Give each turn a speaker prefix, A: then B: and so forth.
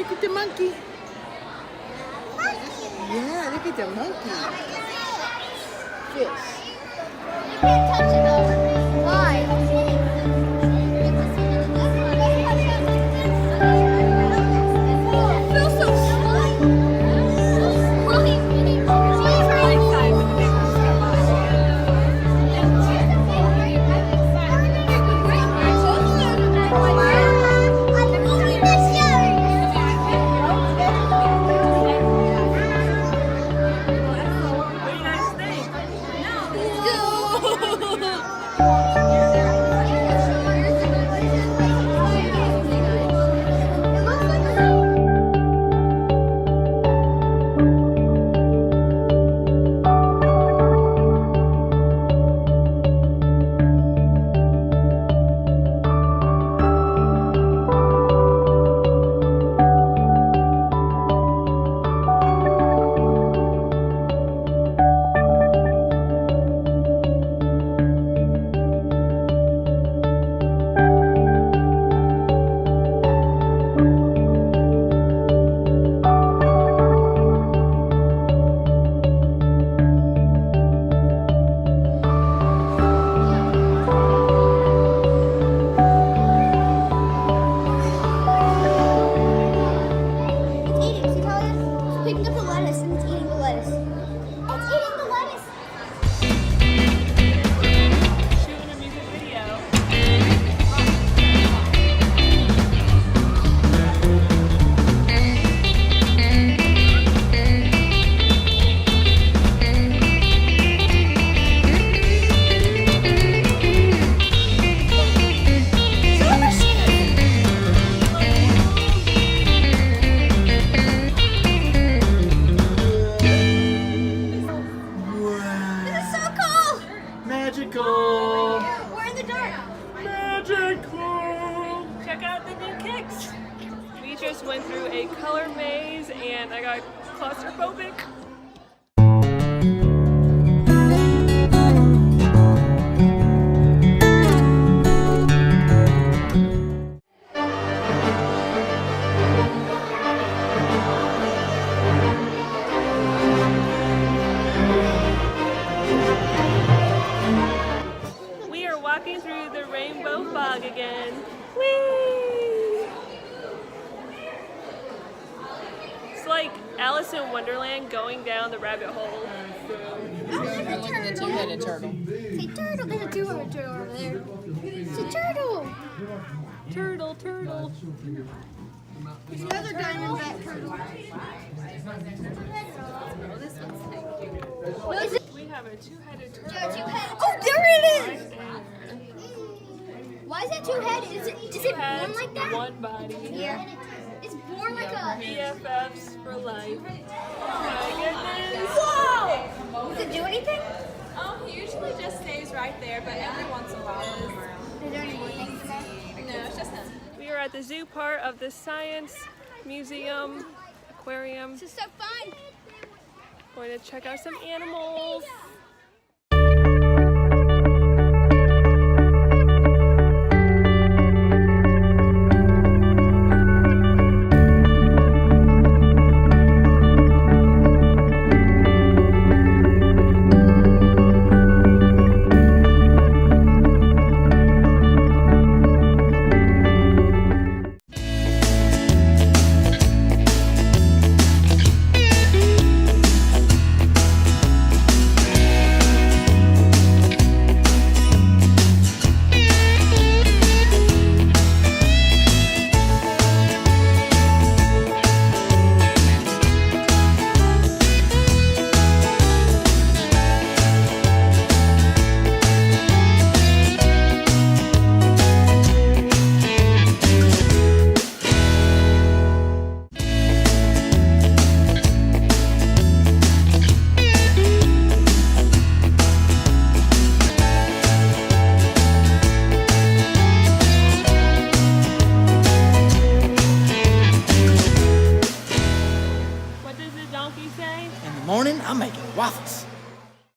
A: look at the monkey. Yeah, look at the monkey. Fish.
B: You can't touch it though. Why? It feels so slimy. Picking up the lettuce and it's eating the lettuce. It's eating the lettuce.
C: Shooting a music video.
A: Magical.
B: We're in the dark.
A: Magical.
C: Check out the new kicks. We just went through a color maze and I got claustrophobic. Walking through the rainbow fog again. Whee! It's like Alice in Wonderland going down the rabbit hole.
A: Like the two-headed turtle.
B: Say turtle. There's a two-headed turtle over there. It's a turtle.
C: Turtle, turtle.
B: There's another diamondback turtle. What is it?
C: We have a two-headed turtle.
B: Yeah, two-headed. Oh, there it is! Why is that two-headed? Is it born like that?
C: One body.
B: Yeah. It's born like a...
C: BFFs for life. Oh my goodness.
B: Whoa! Does it do anything?
D: He usually just stays right there, but every once in a while
B: Is there any more things in there?
D: no, it's just him.
C: We are at the zoo part of the Science Museum Aquarium.
B: This is so fun.
C: Going to check out some animals.
A: In the morning, I'm making waffles.